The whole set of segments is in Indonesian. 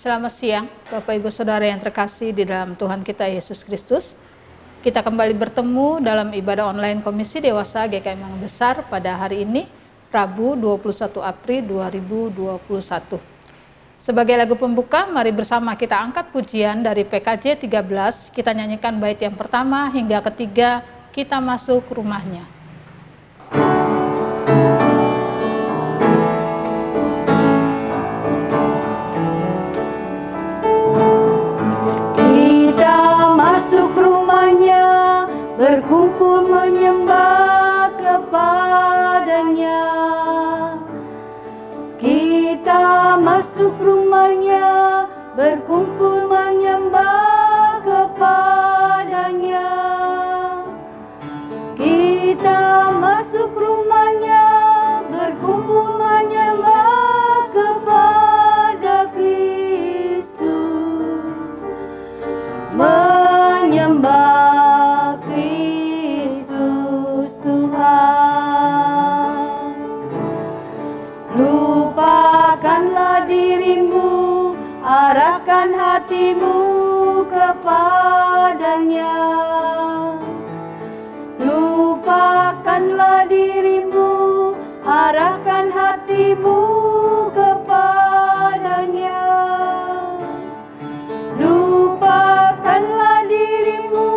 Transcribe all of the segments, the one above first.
Selamat siang, Bapak Ibu Saudara yang terkasih di dalam Tuhan kita Yesus Kristus. Kita kembali bertemu dalam ibadah online Komisi Dewasa GKM yang Besar pada hari ini, Rabu 21 April 2021. Sebagai lagu pembuka, mari bersama kita angkat pujian dari PKJ 13, kita nyanyikan bait yang pertama hingga ketiga, kita masuk rumahnya. Masuk rumahnya, berkumpul menyembah kepadanya. Kita masuk rumahnya, berkumpul menyembah kepadanya. Kita masuk rumahnya, berkumpul menyembah kepada Kristus. Menyembah Kristus Tuhan. Lupakanlah dirimu, arahkan hatimu kepadanya. Lupakanlah dirimu, arahkan hatimu kepadanya. Lupakanlah dirimu,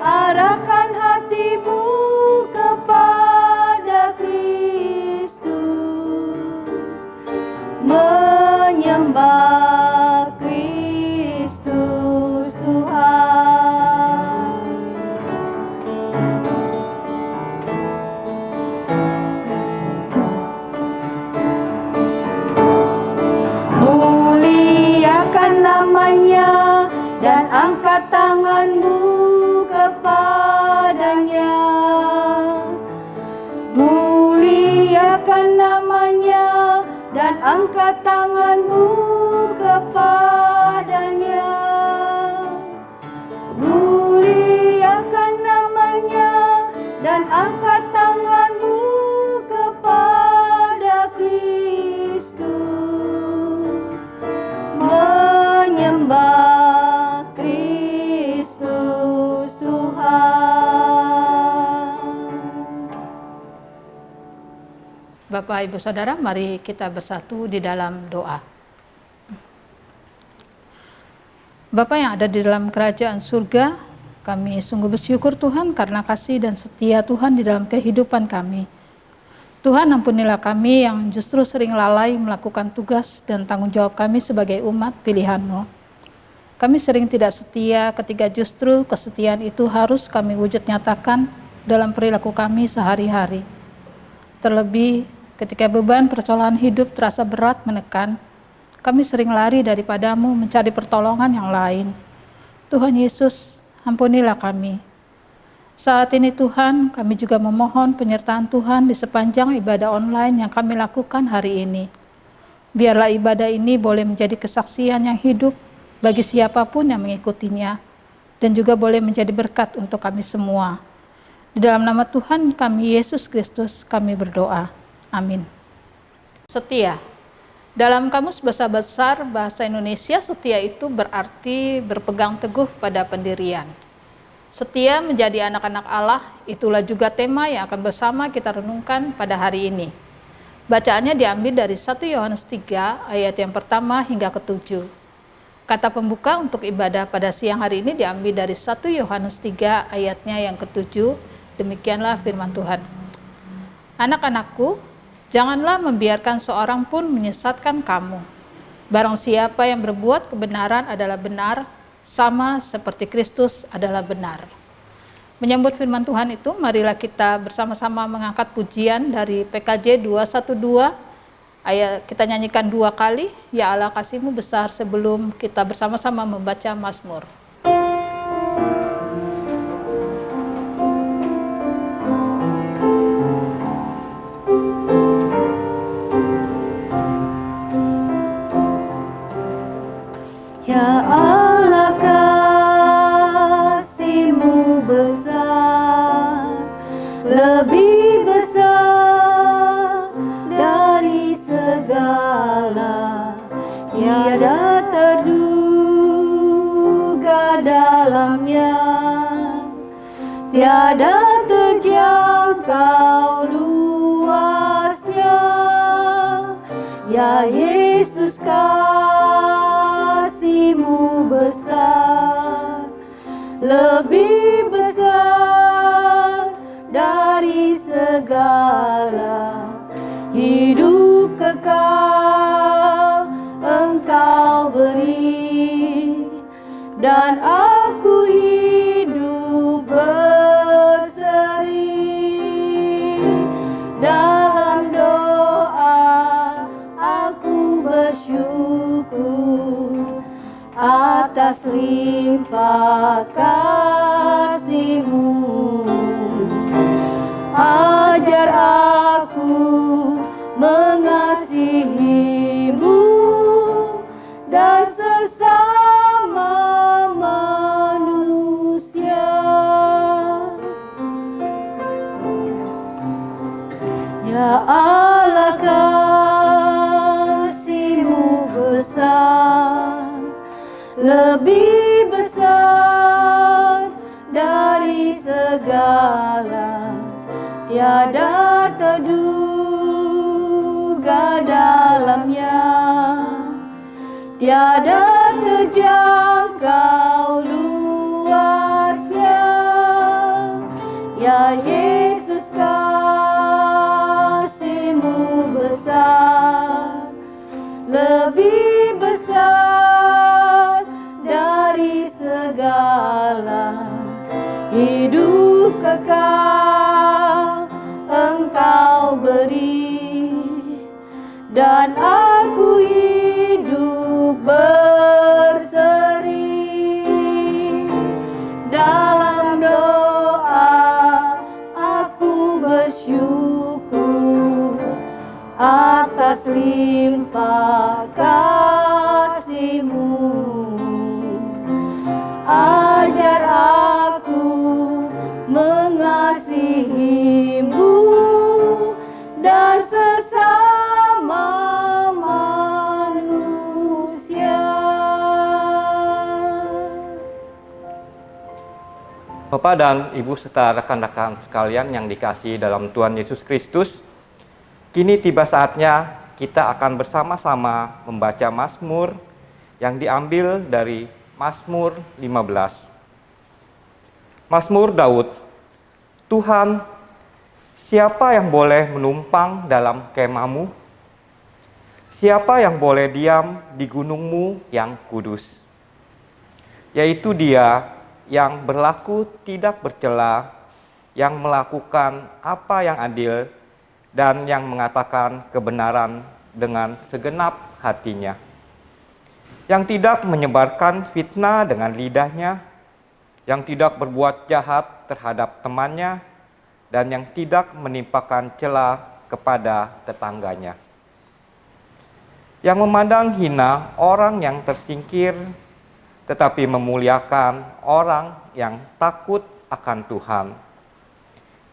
arahkan hatimu kepada Kristus. Menyembah Kristus Tuhan. Muliakan namanya dan angkat tanganmu kepadanya. Muliakan namanya dan angkat tanganmu kepadanya. Muliakan namanya dan angkat tanganmu kepada Kristus. Menyembah Kristus Tuhan. Bapak Ibu Saudara, mari kita bersatu di dalam doa. Bapa yang ada di dalam kerajaan surga, kami sungguh bersyukur Tuhan karena kasih dan setia Tuhan di dalam kehidupan kami. Tuhan, ampunilah kami yang justru sering lalai melakukan tugas dan tanggung jawab kami sebagai umat pilihan-Mu. Kami sering tidak setia ketika justru kesetiaan itu harus kami wujud nyatakan dalam perilaku kami sehari-hari. Terlebih ketika beban persoalan hidup terasa berat menekan, kami sering lari daripada-Mu mencari pertolongan yang lain. Tuhan Yesus, ampunilah kami. Saat ini Tuhan, kami juga memohon penyertaan Tuhan di sepanjang ibadah online yang kami lakukan hari ini. Biarlah ibadah ini boleh menjadi kesaksian yang hidup bagi siapapun yang mengikutinya, dan juga boleh menjadi berkat untuk kami semua. Di dalam nama Tuhan kami Yesus Kristus kami berdoa. Amin. Setia. Dalam Kamus Bahasa Besar Bahasa Indonesia, setia itu berarti berpegang teguh pada pendirian. Setia menjadi anak-anak Allah, itulah juga tema yang akan bersama kita renungkan pada hari ini. Bacaannya diambil dari 1 Yohanes 3 ayat yang pertama hingga ke-7. Kata pembuka untuk ibadah pada siang hari ini diambil dari 1 Yohanes 3 ayatnya yang ke-7. Demikianlah firman Tuhan. Anak-anakku, janganlah membiarkan seorang pun menyesatkan kamu. Barang siapa yang berbuat kebenaran adalah benar, sama seperti Kristus adalah benar. Menyambut firman Tuhan itu, marilah kita bersama-sama mengangkat pujian dari PKJ 212. Ayat kita nyanyikan 2 kali, Ya Allah kasih-Mu besar, sebelum kita bersama-sama membaca Mazmur. Ya Allah kasih-Mu besar, lebih besar dari segala. Tiada tiada terduga dalamnya, tiada terjangkau luasnya. Ya Yesus, kasih-Mu besar, lebih besar dari segala. Hidup kekal Engkau beri, dan aku hidup berseri. Dalam doa aku bersyukur atas limpah kasih-Mu. Ajar aku mengasihi-Mu dan sesama manusia. Ya Allah, kasih-Mu besar, lebih besar dari segala. Tiada terduga dalamnya, tiada terjangkau luasnya. Ya Yesus, kasih-Mu besar, lebih besar dari segala. Hidup kekal Engkau beri, dan aku hidup berseri. Dalam doa aku bersyukur atas limpah kasih-Mu. Ajar aku mengasihi-Mu dan sesama manusia. Bapak dan Ibu serta rekan-rekan sekalian yang dikasihi dalam Tuhan Yesus Kristus, kini tiba saatnya kita akan bersama-sama membaca Mazmur yang diambil dari Mazmur 15. Mazmur Daud. Tuhan, siapa yang boleh menumpang dalam kemah-Mu? Siapa yang boleh diam di gunung-Mu yang kudus? Yaitu Dia yang berlaku tidak bercela, yang melakukan apa yang adil, dan yang mengatakan kebenaran dengan segenap hatinya, yang tidak menyebarkan fitnah dengan lidahnya, yang tidak berbuat jahat terhadap temannya, dan yang tidak menimpakan cela kepada tetangganya, yang memandang hina orang yang tersingkir, tetapi memuliakan orang yang takut akan Tuhan,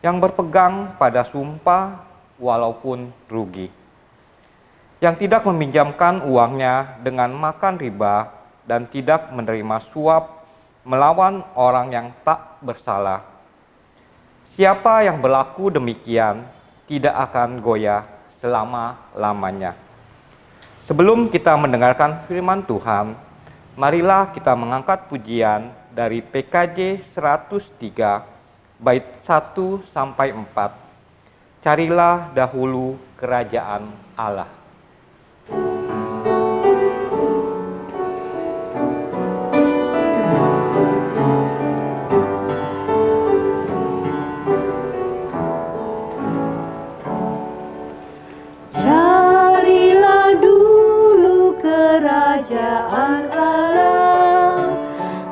yang berpegang pada sumpah walaupun rugi, yang tidak meminjamkan uangnya dengan makan riba dan tidak menerima suap melawan orang yang tak bersalah. Siapa yang berlaku demikian tidak akan goyah selama-lamanya. Sebelum kita mendengarkan firman Tuhan, marilah kita mengangkat pujian dari PKJ 103 bait 1 sampai 4. Carilah dahulu kerajaan Allah. Carilah dulu kerajaan Allah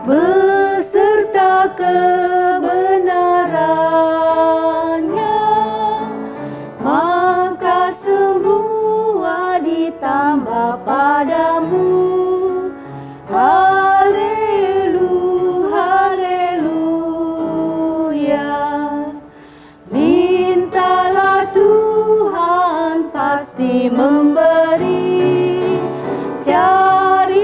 beserta kebenarannya, maka semua ditambah padamu. Haleluya. Mintalah Tuhan pasti memberi. Cari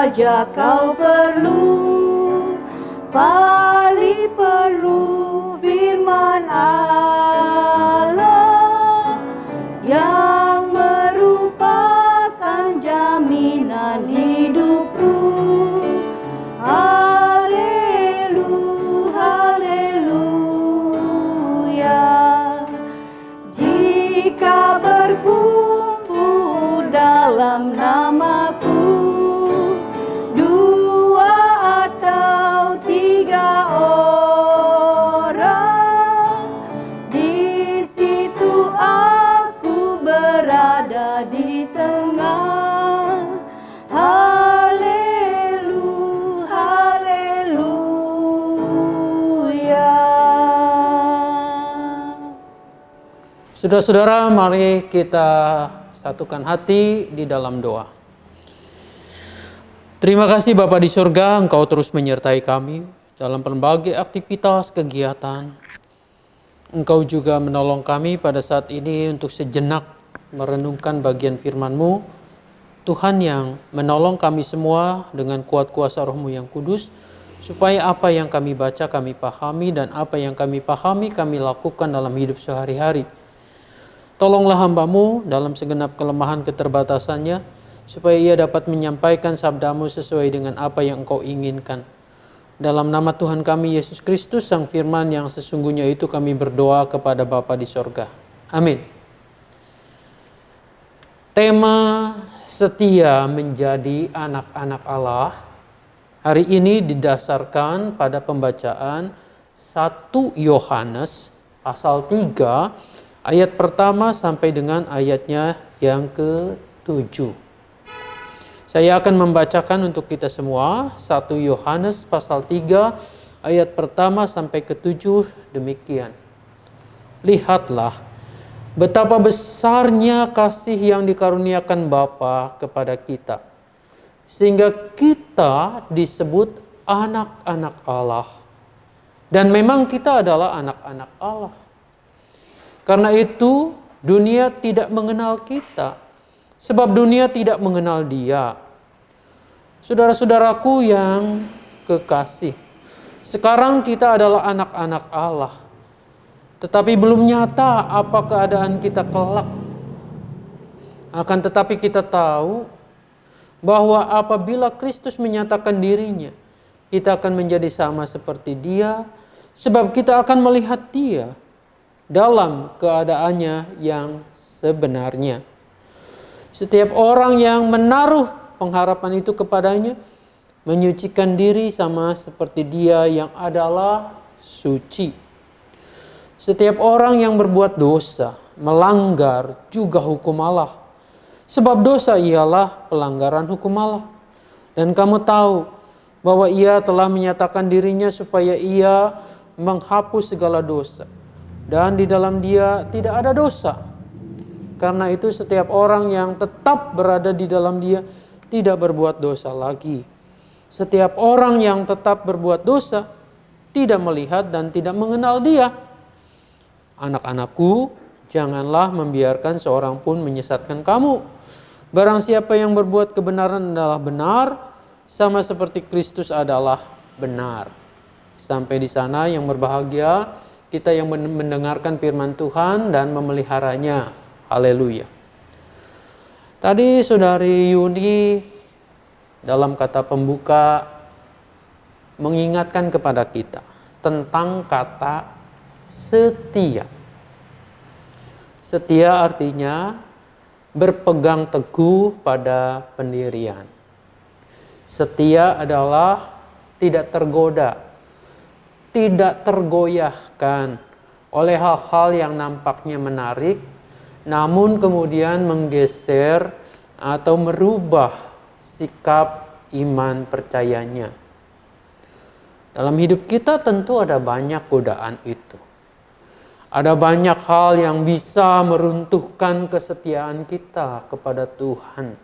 saja kau perlu, paling perlu firman Allah yang merupakan jaminan hidupku. Haleluya. Jika berkumpul dalam namaku, dua atau tiga orang, di situ aku berada di tengah. Saudara-saudara, mari kita satukan hati di dalam doa. Terima kasih Bapa di surga, Engkau terus menyertai kami dalam berbagai aktivitas kegiatan. Engkau juga menolong kami pada saat ini untuk sejenak merenungkan bagian firman-Mu. Tuhan yang menolong kami semua dengan kuat kuasa Roh-Mu yang kudus, supaya apa yang kami baca kami pahami, dan apa yang kami pahami kami lakukan dalam hidup sehari-hari. Tolonglah hamba-Mu dalam segenap kelemahan keterbatasannya, supaya ia dapat menyampaikan sabda-Mu sesuai dengan apa yang Engkau inginkan. Dalam nama Tuhan kami Yesus Kristus, Sang Firman yang sesungguhnya itu, kami berdoa kepada Bapa di sorga. Amin. Tema setia menjadi anak-anak Allah hari ini didasarkan pada pembacaan 1 Yohanes pasal 3 ayat pertama sampai dengan ayatnya yang ke-7. Saya akan membacakan untuk kita semua 1 Yohanes pasal 3 ayat pertama sampai ke-7 demikian. Lihatlah betapa besarnya kasih yang dikaruniakan Bapa kepada kita, sehingga kita disebut anak-anak Allah. Dan memang kita adalah anak-anak Allah. Karena itu dunia tidak mengenal kita, sebab dunia tidak mengenal Dia. Saudara-saudaraku yang kekasih, sekarang kita adalah anak-anak Allah. Tetapi belum nyata apa keadaan kita kelak. Akan tetapi kita tahu bahwa apabila Kristus menyatakan dirinya, kita akan menjadi sama seperti Dia, sebab kita akan melihat Dia dalam keadaannya yang sebenarnya. Setiap orang yang menaruh pengharapan itu kepadanya menyucikan diri sama seperti Dia yang adalah suci. Setiap orang yang berbuat dosa melanggar juga hukum Allah, sebab dosa ialah pelanggaran hukum Allah. Dan kamu tahu bahwa Ia telah menyatakan dirinya supaya Ia menghapus segala dosa, dan di dalam Dia tidak ada dosa. Karena itu setiap orang yang tetap berada di dalam Dia tidak berbuat dosa lagi. Setiap orang yang tetap berbuat dosa tidak melihat dan tidak mengenal Dia. Anak-anakku, janganlah membiarkan seorang pun menyesatkan kamu. Barang siapa yang berbuat kebenaran adalah benar, sama seperti Kristus adalah benar. Sampai di sana yang berbahagia kita yang mendengarkan firman Tuhan dan memeliharanya. Haleluya. Tadi Saudari Yuni dalam kata pembuka mengingatkan kepada kita tentang kata setia. Setia artinya berpegang teguh pada pendirian. Setia adalah tidak tergoda, tidak tergoyahkan oleh hal-hal yang nampaknya menarik, namun kemudian menggeser atau merubah sikap iman percayanya. Dalam hidup kita tentu ada banyak godaan itu. Ada banyak hal yang bisa meruntuhkan kesetiaan kita kepada Tuhan.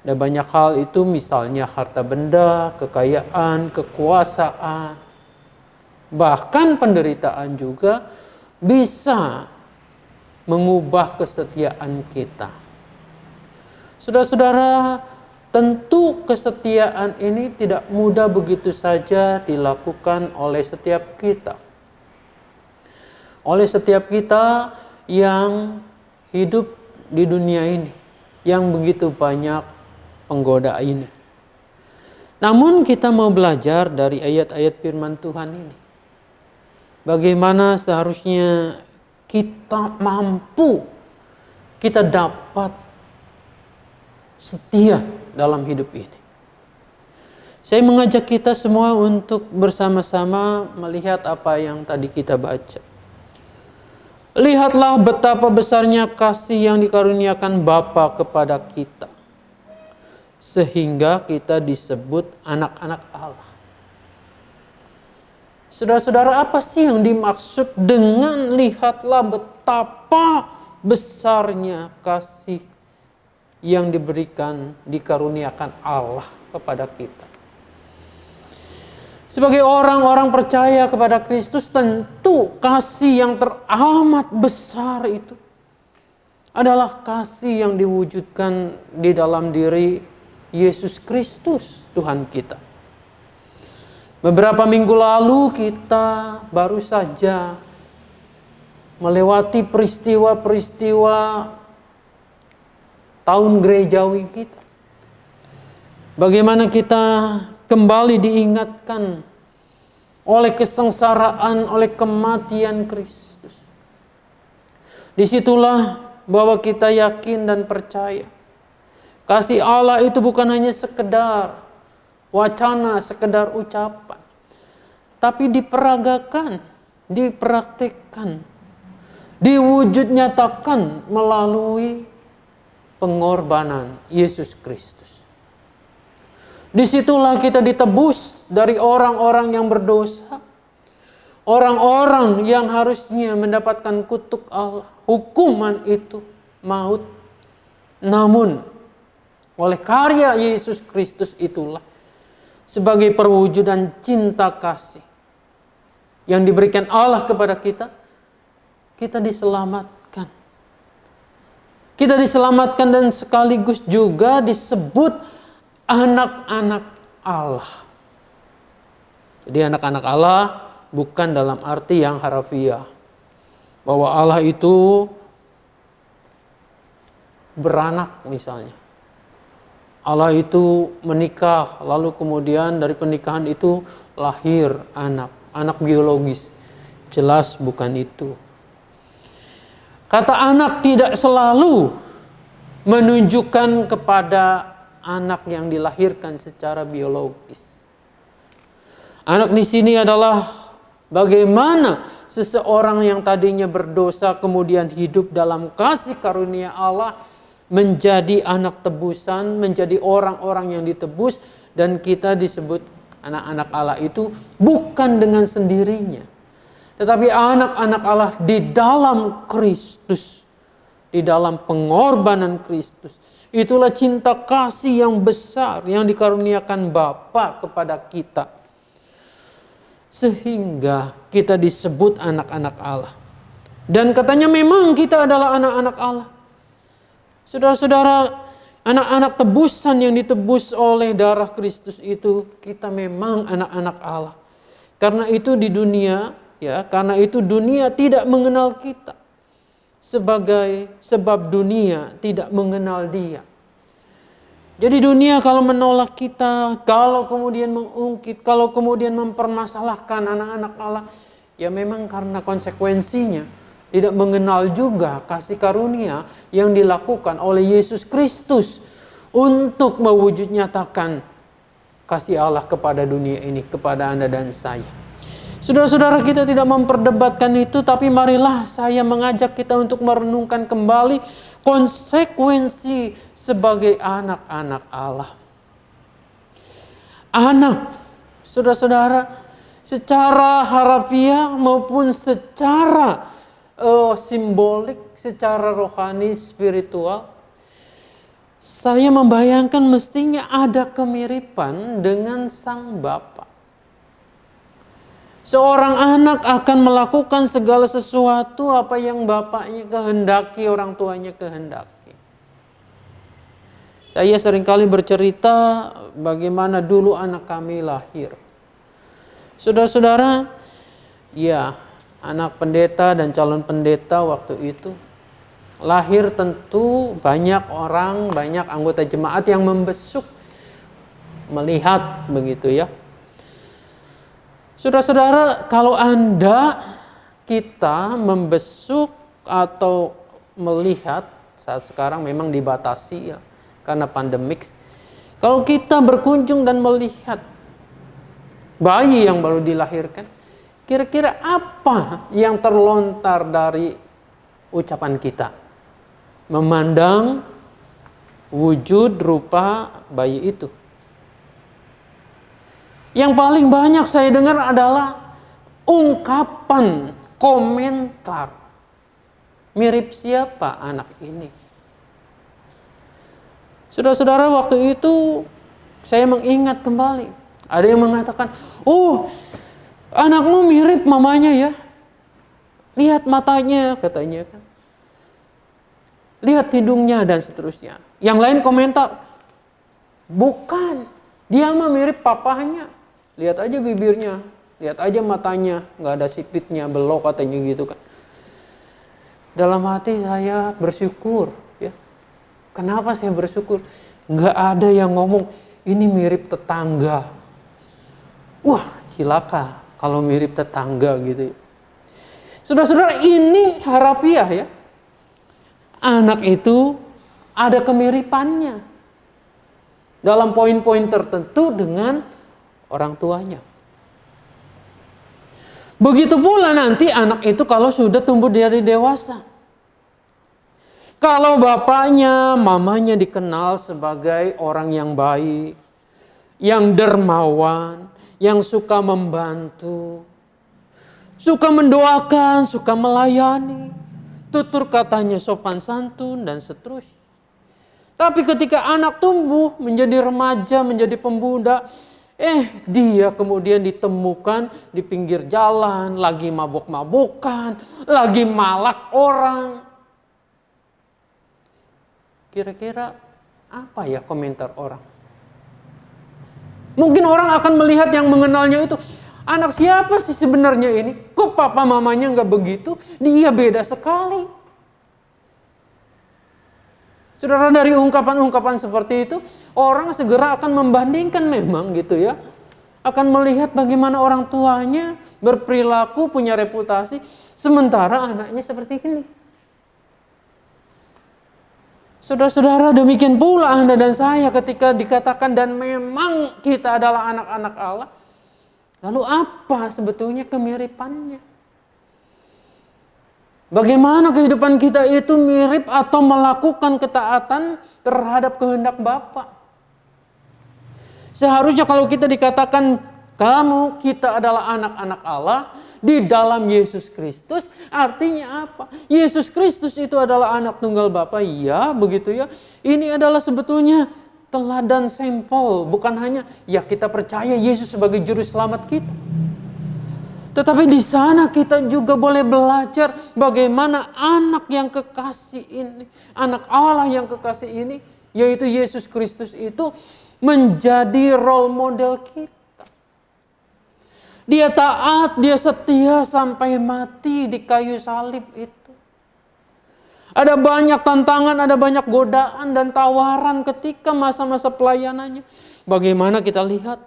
Ada banyak hal itu, misalnya harta benda, kekayaan, kekuasaan, bahkan penderitaan juga bisa mengubah kesetiaan kita. Saudara-saudara, tentu kesetiaan ini tidak mudah begitu saja dilakukan oleh setiap kita. Oleh setiap kita yang hidup di dunia ini, yang begitu banyak penggoda ini. Namun kita mau belajar dari ayat-ayat firman Tuhan ini. Bagaimana seharusnya kita mampu, kita dapat setia dalam hidup ini. Saya mengajak kita semua untuk bersama-sama melihat apa yang tadi kita baca. Lihatlah betapa besarnya kasih yang dikaruniakan Bapa kepada kita, sehingga kita disebut anak-anak Allah. Saudara-saudara, apa sih yang dimaksud dengan lihatlah betapa besarnya kasih yang diberikan, dikaruniakan Allah kepada kita? Sebagai orang-orang percaya kepada Kristus, tentu kasih yang teramat besar itu adalah kasih yang diwujudkan di dalam diri Yesus Kristus, Tuhan kita. Beberapa minggu lalu kita baru saja melewati peristiwa-peristiwa tahun gerejawi kita. Bagaimana kita kembali diingatkan oleh kesengsaraan, oleh kematian Kristus. Disitulah bahwa kita yakin dan percaya kasih Allah itu bukan hanya sekedar wacana, sekedar ucapan, tapi diperagakan, dipraktikkan, diwujud nyatakan melalui pengorbanan Yesus Kristus. Disitulah kita ditebus dari orang-orang yang berdosa, orang-orang yang harusnya mendapatkan kutuk Allah, hukuman itu maut. Namun oleh karya Yesus Kristus itulah, sebagai perwujudan cinta kasih yang diberikan Allah kepada kita, kita diselamatkan. Kita diselamatkan dan sekaligus juga disebut anak-anak Allah. Jadi anak-anak Allah bukan dalam arti yang harafiah, bahwa Allah itu beranak misalnya. Allah itu menikah, lalu kemudian dari pernikahan itu lahir anak biologis. Jelas bukan itu. Kata anak tidak selalu menunjukkan kepada anak yang dilahirkan secara biologis. Anak di sini adalah bagaimana seseorang yang tadinya berdosa kemudian hidup dalam kasih karunia Allah, menjadi anak tebusan, menjadi orang-orang yang ditebus, dan kita disebut anak-anak Allah itu bukan dengan sendirinya, tetapi anak-anak Allah di dalam Kristus, di dalam pengorbanan Kristus. Itulah cinta kasih yang besar yang dikaruniakan Bapa kepada kita, sehingga kita disebut anak-anak Allah. Dan katanya memang kita adalah anak-anak Allah. Saudara-saudara, anak-anak tebusan yang ditebus oleh darah Kristus itu, kita memang anak-anak Allah. Karena itu di dunia, karena itu dunia tidak mengenal kita, sebab dunia tidak mengenal Dia. Jadi dunia kalau menolak kita, kalau kemudian mengungkit, kalau kemudian mempermasalahkan anak-anak Allah, ya memang karena konsekuensinya tidak mengenal juga kasih karunia yang dilakukan oleh Yesus Kristus untuk mewujud nyatakan kasih Allah kepada dunia ini, kepada Anda dan saya. Saudara-saudara, kita tidak memperdebatkan itu, tapi marilah saya mengajak kita untuk merenungkan kembali konsekuensi sebagai anak-anak Allah. Anak, saudara-saudara, secara harafiah maupun secara simbolik, secara rohani, spiritual, saya membayangkan mestinya ada kemiripan dengan Sang Bapa. Seorang anak akan melakukan segala sesuatu apa yang bapaknya kehendaki, orang tuanya kehendaki. Saya seringkali bercerita bagaimana dulu anak kami lahir. Saudara-saudara, ya, anak pendeta dan calon pendeta waktu itu lahir, tentu banyak orang, banyak anggota jemaat yang membesuk, melihat begitu ya. Saudara-saudara, kalau kita membesuk atau melihat, saat sekarang memang dibatasi ya karena pandemik. Kalau kita berkunjung dan melihat bayi yang baru dilahirkan, kira-kira apa yang terlontar dari ucapan kita? Memandang wujud rupa bayi itu. Yang paling banyak saya dengar adalah ungkapan, komentar. Mirip siapa anak ini? Saudara-saudara, waktu itu saya mengingat kembali. Ada yang mengatakan, oh, anakmu mirip mamanya ya. Lihat matanya, katanya kan. Lihat hidungnya dan seterusnya. Yang lain komentar, bukan, dia mah mirip papahnya. Lihat aja bibirnya, lihat aja matanya, nggak ada sipitnya, belok katanya gitu kan. Dalam hati saya bersyukur ya. Kenapa saya bersyukur? Nggak ada yang ngomong ini mirip tetangga. Wah, cilaka kalau mirip tetangga gitu. Saudara-saudara, ini harafiah ya. Anak itu ada kemiripannya dalam poin-poin tertentu dengan orang tuanya. Begitu pula nanti anak itu kalau sudah tumbuh dari dewasa. Kalau bapaknya, mamanya dikenal sebagai orang yang baik, yang dermawan, yang suka membantu, suka mendoakan, suka melayani, tutur katanya sopan santun dan seterusnya. Tapi ketika anak tumbuh menjadi remaja, menjadi pemuda, dia kemudian ditemukan di pinggir jalan, lagi mabok-mabokan, lagi malak orang. Kira-kira apa ya komentar orang? Mungkin orang akan melihat yang mengenalnya itu, anak siapa sih sebenarnya ini? Kok papa mamanya nggak begitu? Dia beda sekali. Saudara, dari ungkapan-ungkapan seperti itu, orang segera akan membandingkan memang gitu ya. Akan melihat bagaimana orang tuanya berperilaku, punya reputasi, sementara anaknya seperti ini. Saudara-saudara, demikian pula Anda dan saya ketika dikatakan dan memang kita adalah anak-anak Allah. Lalu apa sebetulnya kemiripannya? Bagaimana kehidupan kita itu mirip atau melakukan ketaatan terhadap kehendak Bapa? Seharusnya kalau kita dikatakan kita adalah anak-anak Allah di dalam Yesus Kristus, artinya apa? Yesus Kristus itu adalah anak tunggal Bapa, iya begitu ya. Ini adalah sebetulnya teladan sampel, bukan hanya ya kita percaya Yesus sebagai juru selamat kita. Tetapi di sana kita juga boleh belajar bagaimana anak yang kekasih ini, anak Allah yang kekasih ini, yaitu Yesus Kristus itu menjadi role model kita. Dia taat, dia setia sampai mati di kayu salib itu. Ada banyak tantangan, ada banyak godaan dan tawaran ketika masa-masa pelayanannya. Bagaimana kita lihat?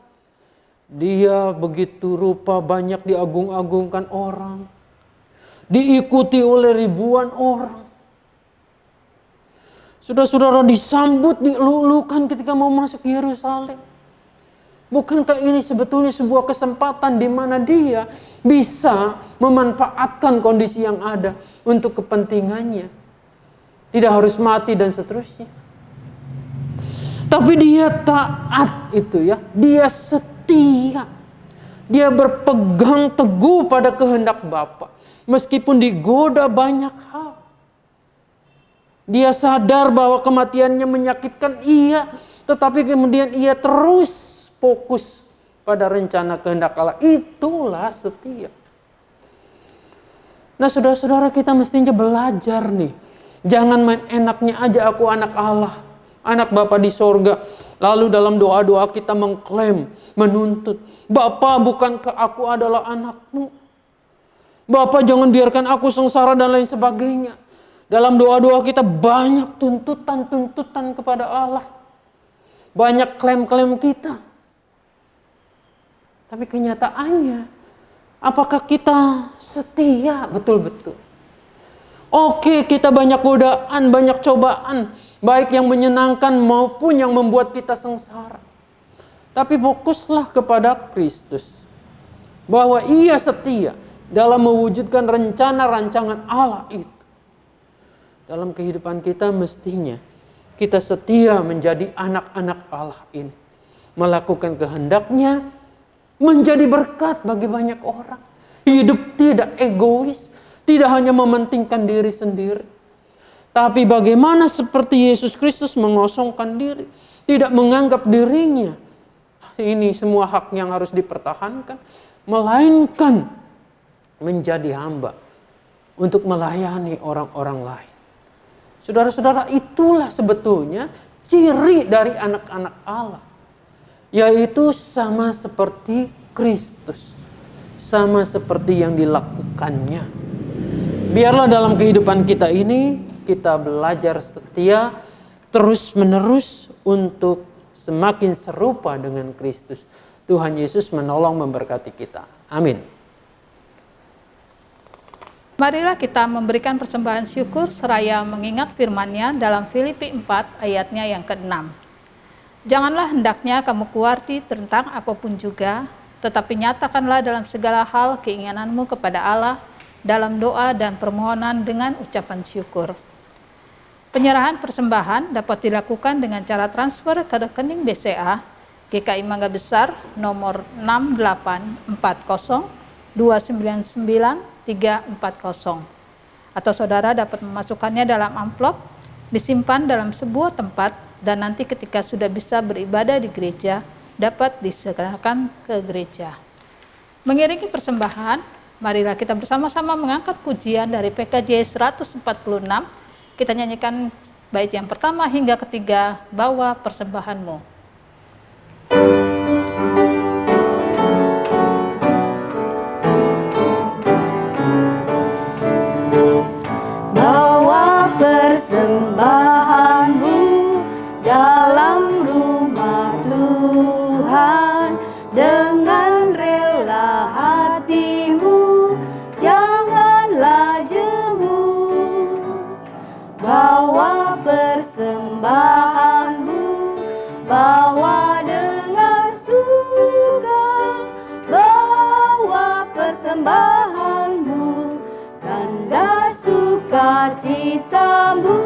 Dia begitu rupa banyak diagung-agungkan orang. Diikuti oleh ribuan orang. Saudara-saudara, disambut, dilulukan ketika mau masuk Yerusalem. Bukankah ini sebetulnya sebuah kesempatan di mana dia bisa memanfaatkan kondisi yang ada untuk kepentingannya. Tidak harus mati dan seterusnya. Tapi dia taat itu ya. Dia setia. Dia berpegang teguh pada kehendak Bapa. Meskipun digoda banyak hal. Dia sadar bahwa kematiannya menyakitkan iya. Tetapi kemudian ia terus fokus pada rencana kehendak Allah. Itulah setia. Nah, saudara-saudara, kita mestinya belajar nih. Jangan main enaknya aja aku anak Allah. anak Bapa di sorga. Lalu dalam doa-doa kita mengklaim, menuntut, Bapa, bukankah aku adalah anakmu? Bapa, jangan biarkan aku sengsara dan lain sebagainya. Dalam doa-doa kita banyak tuntutan-tuntutan kepada Allah. Banyak klaim-klaim kita. Tapi kenyataannya, apakah kita setia betul-betul? Oke, kita banyak godaan, banyak cobaan, baik yang menyenangkan maupun yang membuat kita sengsara. Tapi fokuslah kepada Kristus, bahwa Ia setia dalam mewujudkan rencana rancangan Allah itu. Dalam kehidupan kita mestinya kita setia menjadi anak-anak Allah ini, melakukan kehendak-Nya, menjadi berkat bagi banyak orang. Hidup tidak egois, tidak hanya mementingkan diri sendiri. Tapi bagaimana seperti Yesus Kristus mengosongkan diri, tidak menganggap dirinya ini semua hak yang harus dipertahankan, melainkan menjadi hamba untuk melayani orang-orang lain. Saudara-saudara, itulah sebetulnya ciri dari anak-anak Allah, yaitu sama seperti Kristus, sama seperti yang dilakukannya. Biarlah dalam kehidupan kita ini kita belajar setia terus-menerus untuk semakin serupa dengan Kristus. Tuhan Yesus menolong memberkati kita. Amin. Marilah kita memberikan persembahan syukur seraya mengingat firman-Nya dalam Filipi 4 ayatnya yang ke-6. Janganlah hendaknya kamu kuarti tentang apapun juga, tetapi nyatakanlah dalam segala hal keinginanmu kepada Allah dalam doa dan permohonan dengan ucapan syukur. Penyerahan persembahan dapat dilakukan dengan cara transfer ke rekening BCA GKI Mangga Besar nomor 6840299 atau saudara dapat memasukkannya dalam amplop, disimpan dalam sebuah tempat, dan nanti ketika sudah bisa beribadah di gereja dapat diserahkan ke gereja. Mengiringi persembahan, marilah kita bersama-sama mengangkat pujian dari PKJ 146. Kita nyanyikan bait yang pertama hingga ketiga, Bawa Persembahanmu. Bawa persembahanmu dalam rumah Tuhan dengan rela hatimu, janganlah jemu. Bawa persembahanmu, bawa dengan suka. Bawa persembahanmu, tanda sukacitamu.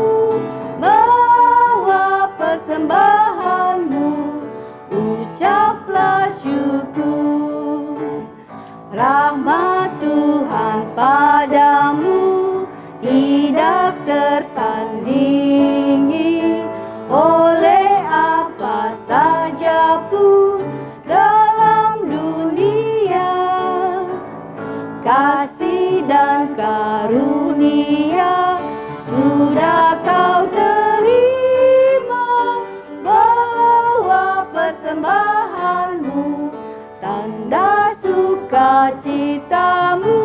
Bawa persembahanmu, ucaplah syukur. Rahmat Tuhan padamu tidak tertandingi oleh apa saja pun dalam dunia. Kasih dan karunia sudah kau terima. Bawa persembahanmu, tanda sukacitamu.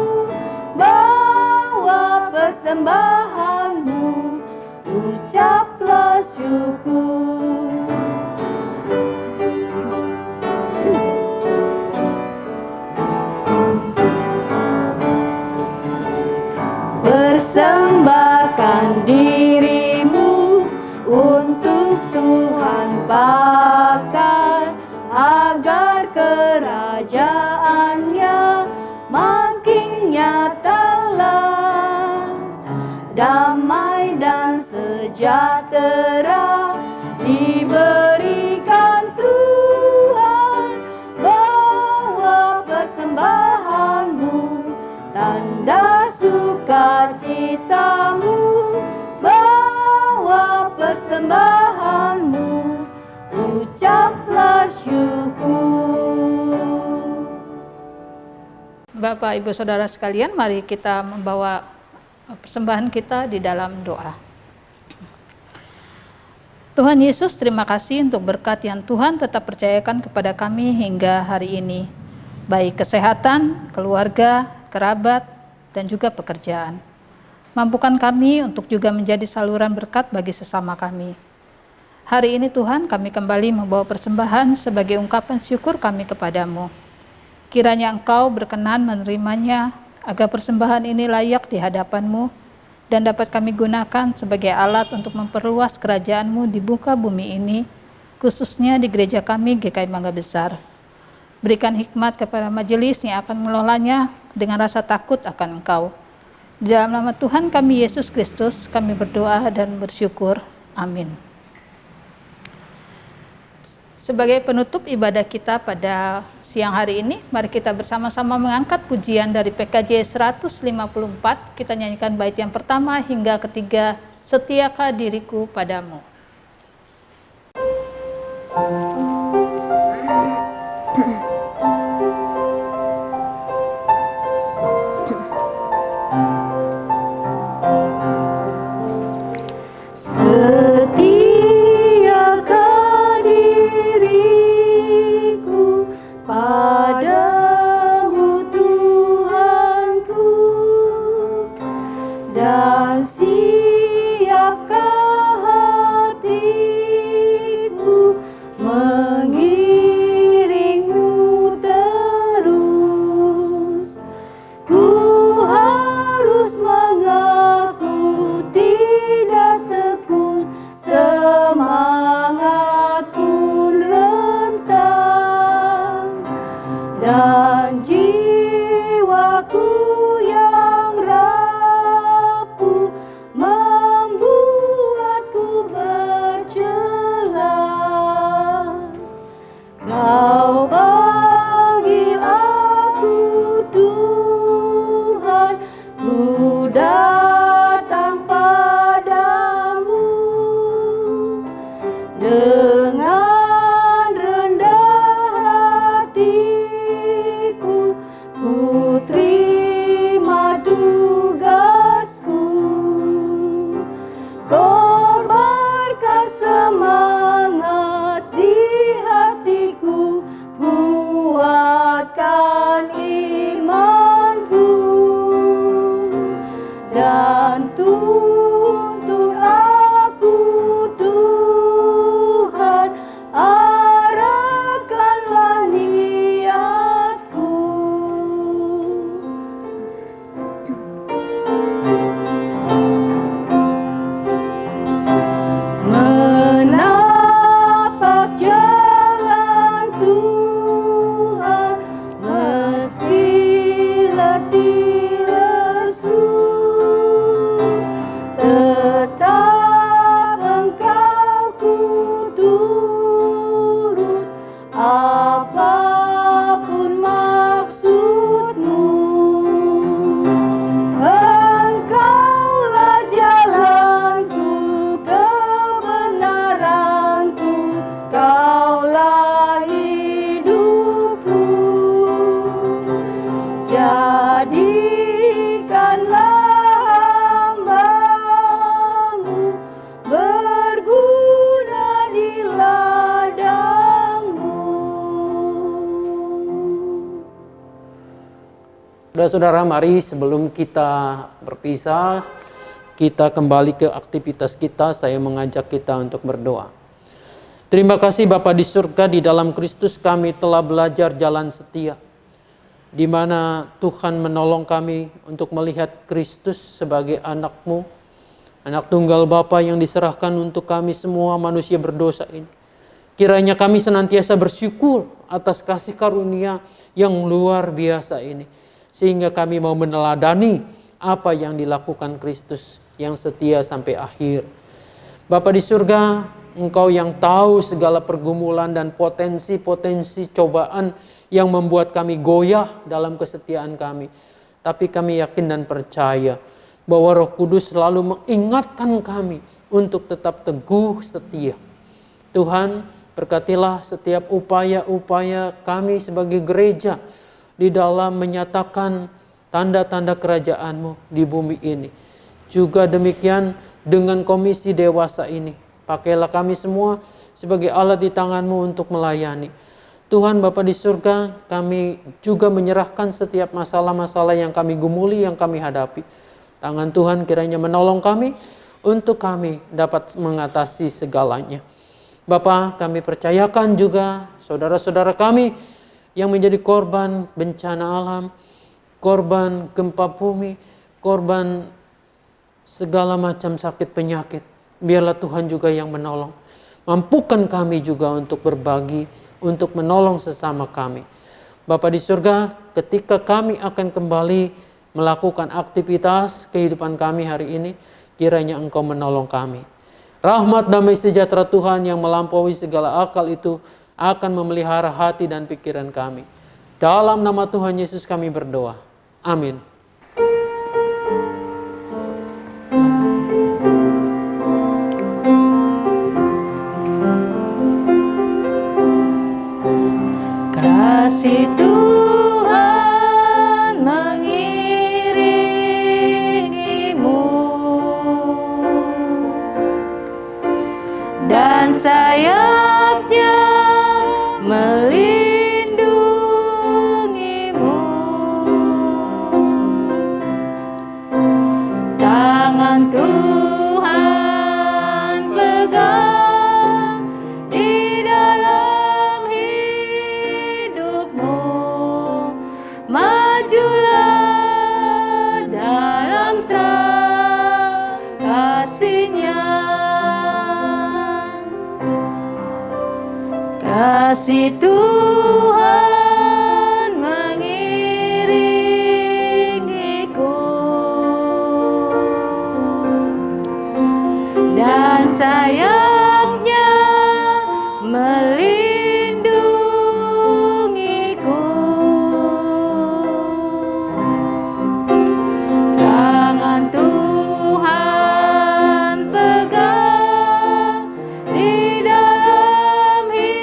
Bawa persembahanmu, ucaplah syukur. Persembahkan dirimu untuk Tuhan pakai, agar kerajaannya makin nyatalah. Damai dan sejahtera diberikan Tuhan. Bawa persembahanmu, tanda sukacitamu. Bawa persembahanmu, ucaplah syukur. Bapak, Ibu, Saudara sekalian, mari kita membawa persembahan kita di dalam doa. Tuhan Yesus, terima kasih untuk berkat yang Tuhan tetap percayakan kepada kami hingga hari ini, baik kesehatan, keluarga, kerabat, dan juga pekerjaan. Mampukan kami untuk juga menjadi saluran berkat bagi sesama kami. Hari ini Tuhan, kami kembali membawa persembahan sebagai ungkapan syukur kami kepadamu. Kiranya Engkau berkenan menerimanya, agar persembahan ini layak di hadapan-Mu, dan dapat kami gunakan sebagai alat untuk memperluas kerajaan-Mu di muka bumi ini, khususnya di gereja kami GKI Mangga Besar. Berikan hikmat kepada majelis yang akan mengelolanya dengan rasa takut akan Engkau. Di dalam nama Tuhan kami Yesus Kristus, kami berdoa dan bersyukur. Amin. Sebagai penutup ibadah kita pada siang hari ini, mari kita bersama-sama mengangkat pujian dari PKJ 154. Kita nyanyikan bait yang pertama hingga ketiga, Setiakah Diriku Padamu. Padamu Tuhanku, dan siapkah hatiku mengiringmu terus. Ku harus mengaku tidak tekun, semangat pun rentang, dan jiwaku yang rapuh membuatku bercela. Kau panggil aku Tuhan, ku datang padamu dengan rendah hatiku, ku terima tugasku. Kobarkan semangat di hatiku, kuatkan imanku, dan tuntun aku Tuhan, arahkanlah niatku. Menapak jalan Tuhan, meski letih lesu, tetap Engkau ku turut, apapun maksudmu. Engkaulah jalanku, kebenaranku, Kaulah hidupku. Jadikanlah hamba-Mu berguna di ladang-Mu. Saudara-saudara, mari sebelum kita berpisah, kita kembali ke aktivitas kita. Saya mengajak kita untuk berdoa. Terima kasih Bapa di surga, di dalam Kristus kami telah belajar jalan setia, di mana Tuhan menolong kami untuk melihat Kristus sebagai anak-Mu, anak tunggal Bapa yang diserahkan untuk kami semua manusia berdosa ini. Kiranya kami senantiasa bersyukur atas kasih karunia yang luar biasa ini, sehingga kami mau meneladani apa yang dilakukan Kristus yang setia sampai akhir. Bapa di surga, Engkau yang tahu segala pergumulan dan potensi-potensi cobaan yang membuat kami goyah dalam kesetiaan kami. Tapi kami yakin dan percaya bahwa Roh Kudus selalu mengingatkan kami untuk tetap teguh setia. Tuhan, berkatilah setiap upaya-upaya kami sebagai gereja di dalam menyatakan tanda-tanda kerajaan-Mu di bumi ini. Juga demikian dengan komisi dewasa ini. Pakailah kami semua sebagai alat di tangan-Mu untuk melayani. Tuhan Bapa di surga, kami juga menyerahkan setiap masalah-masalah yang kami gumuli, yang kami hadapi. Tangan Tuhan kiranya menolong kami untuk kami dapat mengatasi segalanya. Bapa, kami percayakan juga saudara-saudara kami yang menjadi korban bencana alam, korban gempa bumi, korban segala macam sakit penyakit. Biarlah Tuhan juga yang menolong. Mampukan kami juga untuk berbagi, untuk menolong sesama kami. Bapa di surga, ketika kami akan kembali melakukan aktivitas kehidupan kami hari ini, kiranya Engkau menolong kami. Rahmat damai sejahtera Tuhan yang melampaui segala akal itu akan memelihara hati dan pikiran kami. Dalam nama Tuhan Yesus kami berdoa. Amin. Kasih Tuhan mengiringimu dan sayapnya melindungimu. Tangan Tuhan pegang di dalam hidupmu. Majulah dalam terang kasih-Nya. Kasih Tuhan mengiringiku dan sayapnya melindungiku. Tangan Tuhan pegang di dalam hidupku.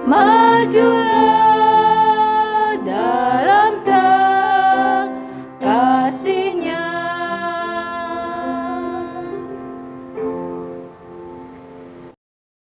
Majulah